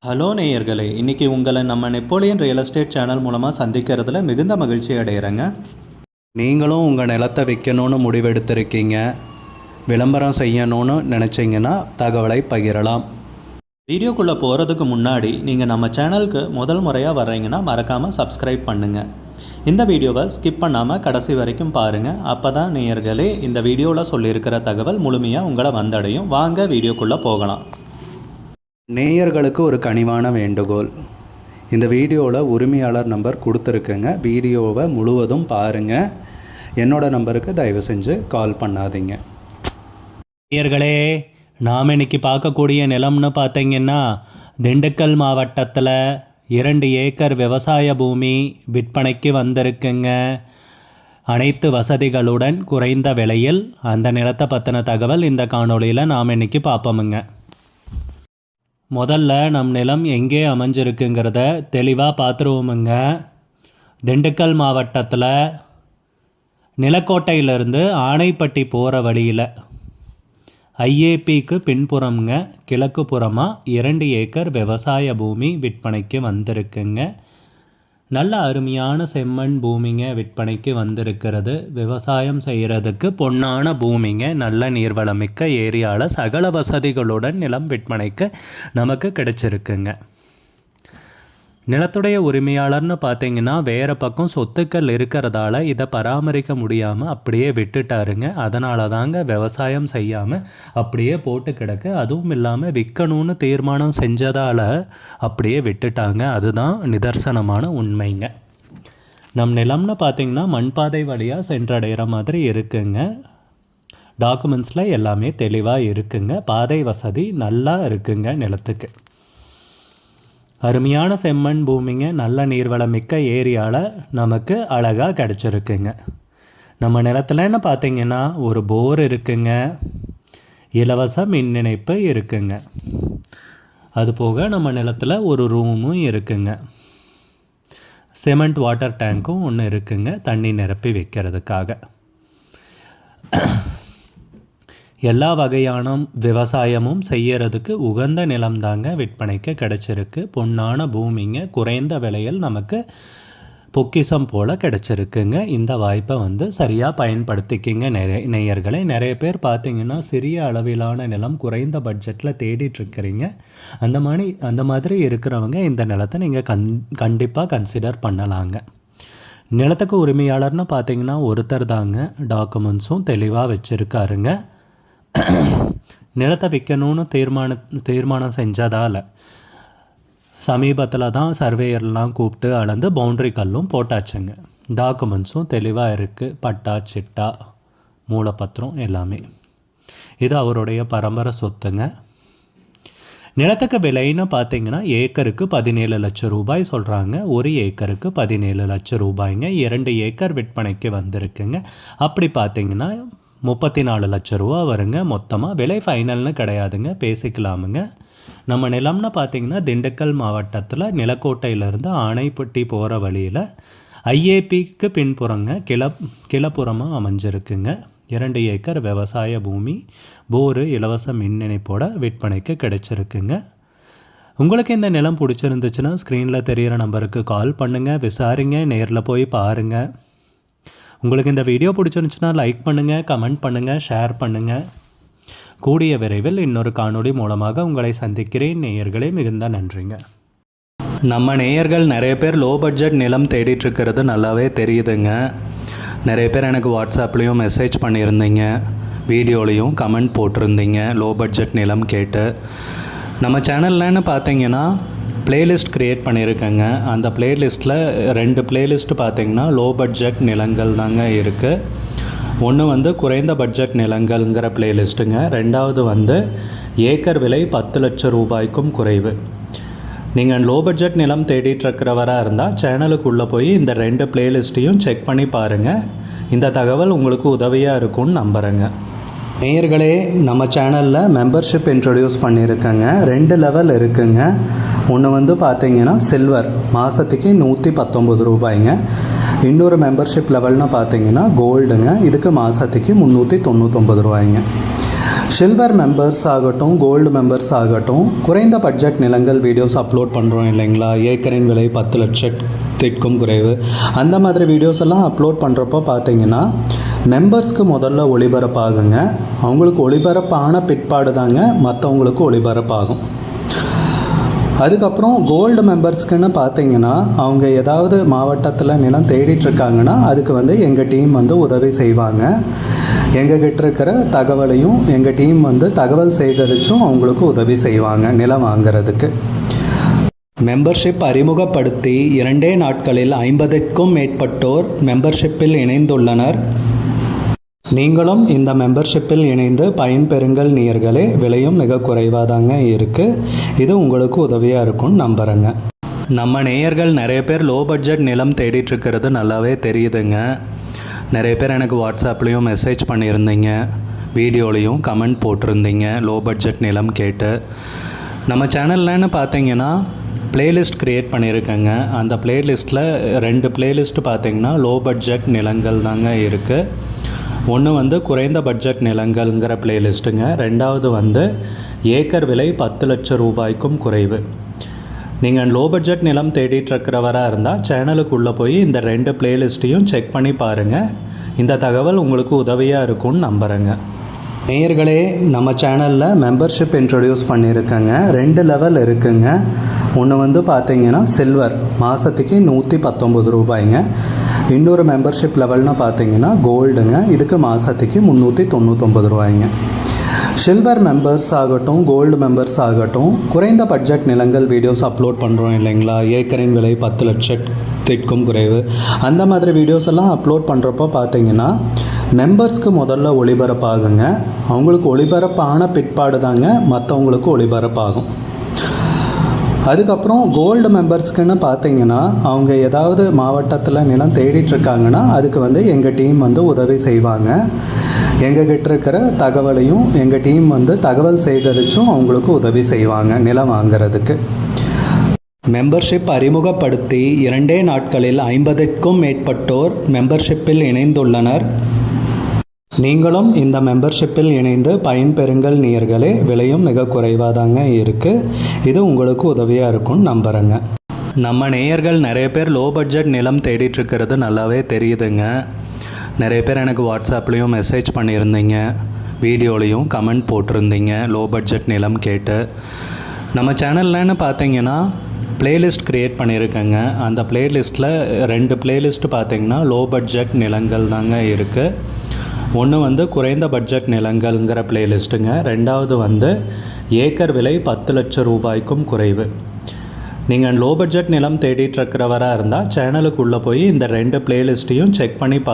Hello நேயர்களே, இன்றைக்கி உங்களை நம்ம நெப்போலியன் ரியல் எஸ்டேட் சேனல் மூலமாக சந்திக்கிறதுல மிகுந்த மகிழ்ச்சி அடைகிறேங்க. நீங்களும் உங்கள் நிலத்தை விற்கணும்னு முடிவெடுத்திருக்கீங்க, விளம்பரம் செய்யணும்னு நினச்சிங்கன்னா தகவலை பகிரலாம். வீடியோக்குள்ளே போகிறதுக்கு முன்னாடி நீங்கள் நம்ம சேனலுக்கு முதல் முறையாக வர்றீங்கன்னா மறக்காமல் சப்ஸ்கிரைப் பண்ணுங்கள். இந்த வீடியோவை ஸ்கிப் பண்ணாமல் கடைசி வரைக்கும் பாருங்கள். அப்போ தான் நேயர்களே இந்த வீடியோவில் சொல்லியிருக்கிற தகவல் முழுமையாக உங்களை வந்தடையும். வாங்க வீடியோக்குள்ளே போகலாம். நேயர்களுக்கு ஒரு கனிவான வேண்டுகோள், இந்த வீடியோவில் உரிமையாளர் நம்பர் கொடுத்துருக்குங்க. வீடியோவை முழுவதும் பாருங்கள். என்னோட நம்பருக்கு தயவு செஞ்சு கால் பண்ணாதீங்க. நேயர்களே, நாம் இன்றைக்கி பார்க்கக்கூடிய நிலம்னு பார்த்தீங்கன்னா திண்டுக்கல் மாவட்டத்தில் 2 ஏக்கர் விவசாய பூமி விற்பனைக்கு வந்திருக்குங்க. அனைத்து வசதிகளுடன் குறைந்த விலையில் அந்த நிலத்தை பற்றின தகவல் இந்த காணொளியில் நாம் இன்றைக்கி பார்ப்போமுங்க. முதல்ல நம் நிலம் எங்கே அமைஞ்சிருக்குங்கிறத தெளிவாக பார்த்துருவோமுங்க. திண்டுக்கல் மாவட்டத்தில் நிலக்கோட்டையிலேருந்து ஆனைப்பட்டி போகிற வழியில் ஐஏபிக்கு பின்புறம்ங்க, கிழக்கு புறமாக 2 ஏக்கர் விவசாய பூமி விற்பனைக்கு வந்திருக்குங்க. நல்ல அருமையான செம்மண் பூமிங்க விற்பனைக்கு வந்திருக்கிறது. விவசாயம் செய்கிறதுக்கு பொன்னான பூமிங்க. நல்ல நீர்வளமிக்க ஏரியாவில் சகல வசதிகளுடன் நிலம் விற்பனைக்கு நமக்கு கிடைச்சிருக்குங்க. நிலத்துடைய உரிமையாளர்னு பார்த்தீங்கன்னா வேறு பக்கம் சொத்துக்கள் இருக்கிறதால இதை பராமரிக்க முடியாமல் அப்படியே விட்டுட்டாருங்க. அதனால தாங்க விவசாயம் செய்யாமல் அப்படியே போட்டு கிடக்கு. அதுவும் இல்லாமல் விற்கணும்னு தீர்மானம் செஞ்சதால் அப்படியே விட்டுட்டாங்க. அதுதான் நிதர்சனமான உண்மைங்க. நம் நிலம்னு பார்த்திங்கன்னா மண்பாதை வழியாக சென்றடைகிற மாதிரி இருக்குங்க. டாக்குமெண்ட்ஸில் எல்லாமே தெளிவாக இருக்குங்க. பாதை வசதி நல்லா இருக்குங்க. நிலத்துக்கு அருமையான செம்மண் பூமிங்க. நல்ல நீர்வளமிக்க ஏரியாவில் நமக்கு அழகாக கிடச்சிருக்குங்க. நம்ம நிலத்துலன்னு பார்த்திங்கன்னா ஒரு போர் இருக்குங்க, இலவச மின் இணைப்பு இருக்குங்க. அதுபோக நம்ம நிலத்தில் ஒரு ரூமும் இருக்குங்க. சிமெண்ட் வாட்டர் டேங்க்கும் ஒன்று இருக்குங்க, தண்ணி நிரப்பி வைக்கிறதுக்காக. எல்லா வகையான விவசாயமும் செய்யறதுக்கு உகந்த நிலம்தாங்க விற்பனைக்கு கிடச்சிருக்கு. பொன்னான பூமிங்க. குறைந்த விலையில் நமக்கு பொக்கிசம் போல் கிடச்சிருக்குங்க. இந்த வாய்ப்பை சரியாக பயன்படுத்திக்கிங்க நேயர்களை. நிறைய பேர் பார்த்திங்கன்னா சிறிய அளவிலான நிலம் குறைந்த பட்ஜெட்டில் தேடிட்டுருக்கிறீங்க. அந்த மாதிரி இருக்கிறவங்க இந்த நிலத்தை நீங்கள் கண்டிப்பாக கன்சிடர் பண்ணலாங்க. நிலத்துக்கு உரிமையாளர்னு பார்த்திங்கன்னா ஒருத்தர் தாங்க. டாக்குமெண்ட்ஸும் தெளிவாக வச்சுருக்காருங்க. நிலத்தை விற்கணும்னு தீர்மானம் செஞ்சதால் சமீபத்தில் தான் சர்வேயர்லாம் கூப்பிட்டு அளந்து பவுண்ட்ரி கல்லும் போட்டாச்சுங்க. டாக்குமெண்ட்ஸும் தெளிவாக இருக்குது. பட்டா, சிட்டா, மூலப்பத்திரம் எல்லாமே. இது அவருடைய பரம்பரை சொத்துங்க. நிலத்துக்கு விலைன்னு பார்த்தீங்கன்னா ஏக்கருக்கு 17 லட்சம் ரூபாய் சொல்கிறாங்க. 1 ஏக்கருக்கு 17 லட்சம் ரூபாய்ங்க. 2 ஏக்கர் விற்பனைக்கு வந்திருக்குங்க. அப்படி பார்த்தீங்கன்னா 34 லட்சம் ரூபா வருங்க மொத்தமாக. விலை ஃபைனல்னு கிடையாதுங்க, பேசிக்கலாமுங்க. நம்ம நிலம்னு பார்த்திங்கன்னா திண்டுக்கல் மாவட்டத்தில் நிலக்கோட்டையிலேருந்து ஆனைப்பட்டி போகிற வழியில் ஐஏபிக்கு பின்புறங்க கிளப்புறமாக அமைஞ்சிருக்குங்க. 2 ஏக்கர் விவசாய பூமி, போரு, இலவச மின் இணைப்போட விற்பனைக்கு கிடைச்சிருக்குங்க. உங்களுக்கு இந்த நிலம் பிடிச்சிருந்துச்சுன்னா ஸ்க்ரீனில் தெரிகிற நம்பருக்கு கால் பண்ணுங்கள், விசாரிங்க, நேரில் போய் பாருங்கள். உங்களுக்கு இந்த வீடியோ பிடிச்சிருந்துச்சுன்னா லைக் பண்ணுங்கள், கமெண்ட் பண்ணுங்கள், ஷேர் பண்ணுங்கள். கூடிய விரைவில் இன்னொரு காணொளி மூலமாக உங்களை சந்திக்கிறேன். நேயர்களே, மிகுந்த நன்றிங்க. நம்ம நேயர்கள் நிறைய பேர் லோ பட்ஜெட் நிலம் தேடிட்டுருக்கிறது நல்லாவே தெரியுதுங்க. நிறைய பேர் எனக்கு வாட்ஸ்அப்லேயும் மெசேஜ் பண்ணியிருந்தீங்க, வீடியோலையும் கமெண்ட் போட்டிருந்தீங்க லோ பட்ஜெட் நிலம் கேட்டு. நம்ம சேனல்லன்னு பார்த்தீங்கன்னா பிளேலிஸ்ட் க்ரியேட் பண்ணியிருக்கேங்க. அந்த பிளேலிஸ்ட்டில் 2 பிளேலிஸ்ட்டு பார்த்திங்கன்னா லோ பட்ஜெட் நிலங்கள் தாங்க இருக்குது. ஒன்று குறைந்த பட்ஜெட் நிலங்கள்ங்கிற பிளேலிஸ்ட்டுங்க. 2வது ஏக்கர் விலை 10 லட்சம் ரூபாய்க்கும் குறைவு. நீங்கள் லோ பட்ஜெட் நிலம் தேடிட்டுருக்கிறவராக இருந்தால் சேனலுக்குள்ளே போய் இந்த 2 பிளேலிஸ்ட்டையும் செக் பண்ணி பாருங்கள். இந்த தகவல் உங்களுக்கு உதவியாக இருக்கும்னு நம்புகிறேங்க. நேயர்களே, நம்ம சேனலில் மெம்பர்ஷிப் இன்ட்ரடியூஸ் பண்ணியிருக்கேங்க. 2 லெவல் இருக்குங்க. ஒன்று பார்த்தீங்கன்னா சில்வர், மாதத்துக்கு 119 ரூபாய்ங்க. இன்னொரு மெம்பர்ஷிப் லெவல்னு பார்த்தீங்கன்னா கோல்டுங்க. இதுக்கு மாதத்துக்கு 399 ரூபாய்ங்க. சில்வர் மெம்பர்ஸ் ஆகட்டும், கோல்டு மெம்பர்ஸ் ஆகட்டும், குறைந்த பட்ஜெட் நிலங்கள் வீடியோஸ் அப்லோட் பண்ணுறோம் இல்லைங்களா? ஏக்கரின் விலை 10 லட்சத்திற்கும் குறைவு, அந்த மாதிரி வீடியோஸ் எல்லாம் அப்லோட் பண்ணுறப்போ பார்த்தீங்கன்னா மெம்பர்ஸ்க்கு முதல்ல ஒளிபரப்பாகுங்க. அவங்களுக்கு ஒளிபரப்பான பிற்பாடு தாங்க மற்றவங்களுக்கு ஒளிபரப்பாகும். அதுக்கப்புறம் கோல்டு மெம்பர்ஸ்க்குன்னு பார்த்தீங்கன்னா அவங்க ஏதாவது மாவட்டத்தில் நிலம் தேடிட்டுருக்காங்கன்னா அதுக்கு எங்கள் டீம் உதவி செய்வாங்க. எங்ககிட்ட இருக்கிற தகவலையும் எங்கள் டீம் தகவல் சேகரித்தும் அவங்களுக்கு உதவி செய்வாங்க நிலம் வாங்கிறதுக்கு. மெம்பர்ஷிப் அறிமுகப்படுத்தி 2 நாட்களில் 50க்கும் மேற்பட்டோர் மெம்பர்ஷிப்பில் இணைந்துள்ளனர். நீங்களும் இந்த மெம்பர்ஷிப்பில் இணைந்து பயன்பெறுங்கள் நேயர்களே. விலையும் மிக குறைவாக தாங்க இருக்குது. இது உங்களுக்கு உதவியாக இருக்கும்னு நம்புகிறேங்க. நம்ம நேயர்கள் நிறைய பேர் லோ பட்ஜெட் நிலம் தேடிட்டுருக்கிறது நல்லாவே தெரியுதுங்க. நிறைய பேர் எனக்கு வாட்ஸ்அப்லேயும் மெசேஜ் பண்ணியிருந்தீங்க, வீடியோலையும் கமெண்ட் போட்டிருந்தீங்க லோ பட்ஜெட் நிலம் கேட்டு. நம்ம சேனல்லன்னு பார்த்தீங்கன்னா பிளேலிஸ்ட் க்ரியேட் பண்ணியிருக்கேங்க. அந்த பிளேலிஸ்ட்டில் 2 பிளேலிஸ்ட் பார்த்தீங்கன்னா லோ பட்ஜெட் நிலங்கள் தாங்க இருக்குது. ஒன்று குறைந்த பட்ஜெட் நிலங்கள்ங்கிற பிளேலிஸ்ட்டுங்க. ரெண்டாவது ஏக்கர் விலை 10 லட்சம் ரூபாய்க்கும் குறைவு. நீங்கள் லோ பட்ஜெட் நிலம் தேடிட்டுருக்கிறவராக இருந்தால் சேனலுக்குள்ளே போய் இந்த 2 பிளேலிஸ்ட்டையும் செக் பண்ணி பாருங்கள். இந்த தகவல் உங்களுக்கு உதவியாக இருக்கும்னு நம்புகிறேங்க. நேயர்களே, நம்ம சேனலில் மெம்பர்ஷிப் இன்ட்ரடியூஸ் பண்ணியிருக்கேங்க. 2 லெவல் இருக்குங்க. ஒன்று பார்த்தீங்கன்னா சில்வர், மாதத்துக்கு 119 ரூபாய்ங்க. இன்னொரு மெம்பர்ஷிப் லெவல்னு பார்த்தீங்கன்னா கோல்டுங்க. இதுக்கு மாதத்துக்கு 399 ரூபாய்ங்க. சில்வர் மெம்பர்ஸ் ஆகட்டும், கோல்டு மெம்பர்ஸ் ஆகட்டும், குறைந்த பட்ஜெட் நிலங்கள் வீடியோஸ் அப்லோட் பண்ணுறோம் இல்லைங்களா? ஏக்கரின் விலை 10 லட்சத்திற்கும் குறைவு, அந்த மாதிரி வீடியோஸ் எல்லாம் அப்லோட் பண்ணுறப்போ பார்த்தீங்கன்னா மெம்பர்ஸ்க்கு முதல்ல ஒளிபரப்பாகுங்க. அவங்களுக்கு ஒளிபரப்பான பிற்பாடு தாங்க மற்றவங்களுக்கு ஒளிபரப்பாகும். அதுக்கப்புறம் கோல்டு மெம்பர்ஸ்க்குன்னு பார்த்தீங்கன்னா அவங்க ஏதாவது மாவட்டத்தில் நிலம் தேடிட்டுருக்காங்கன்னா அதுக்கு எங்கள் டீம் உதவி செய்வாங்க. எங்ககிட்ட இருக்கிற தகவலையும் எங்கள் டீம் தகவல் சேகரித்தும் அவங்களுக்கு உதவி செய்வாங்க நிலம் வாங்கிறதுக்கு. மெம்பர்ஷிப் அறிமுகப்படுத்தி 2 நாட்களில் 50க்கும் மேற்பட்டோர் மெம்பர்ஷிப்பில் இணைந்துள்ளனர். நீங்களும் இந்த மெம்பர்ஷிப்பில் இணைந்து பயன்பெறுங்கள் நேயர்களே. விலையும் மிக குறைவாக தாங்க இருக்குது. இது உங்களுக்கு உதவியாக இருக்கும்னு நம்புகிறேங்க. நம்ம நேயர்கள் நிறைய பேர் லோ பட்ஜெட் நிலம் தேடிட்டுருக்கிறது நல்லாவே தெரியுதுங்க. நிறைய பேர் எனக்கு வாட்ஸ்அப்லேயும் மெசேஜ் பண்ணியிருந்தீங்க, வீடியோலையும் கமெண்ட் போட்டிருந்தீங்க லோ பட்ஜெட் நிலம் கேட்டு. நம்ம சேனல்லன்னு பார்த்தீங்கன்னா பிளேலிஸ்ட் க்ரியேட் பண்ணியிருக்கேங்க. அந்த பிளேலிஸ்ட்டில் 2 பிளேலிஸ்ட் பார்த்தீங்கன்னா லோ பட்ஜெட் நிலங்கள் தாங்க இருக்குது. ஒன்று குறைந்த பட்ஜெட் நிலங்கள்ங்கிற பிளேலிஸ்ட்டுங்க. ரெண்டாவது ஏக்கர் விலை 10 லட்சம் ரூபாய்க்கும் குறைவு. நீங்கள் லோ பட்ஜெட் நிலம் தேடிட்டுருக்கிறவராக இருந்தால் சேனலுக்குள்ளே போய் இந்த 2 பிளேலிஸ்ட்டையும் செக் பண்ணி பாருங்கள்.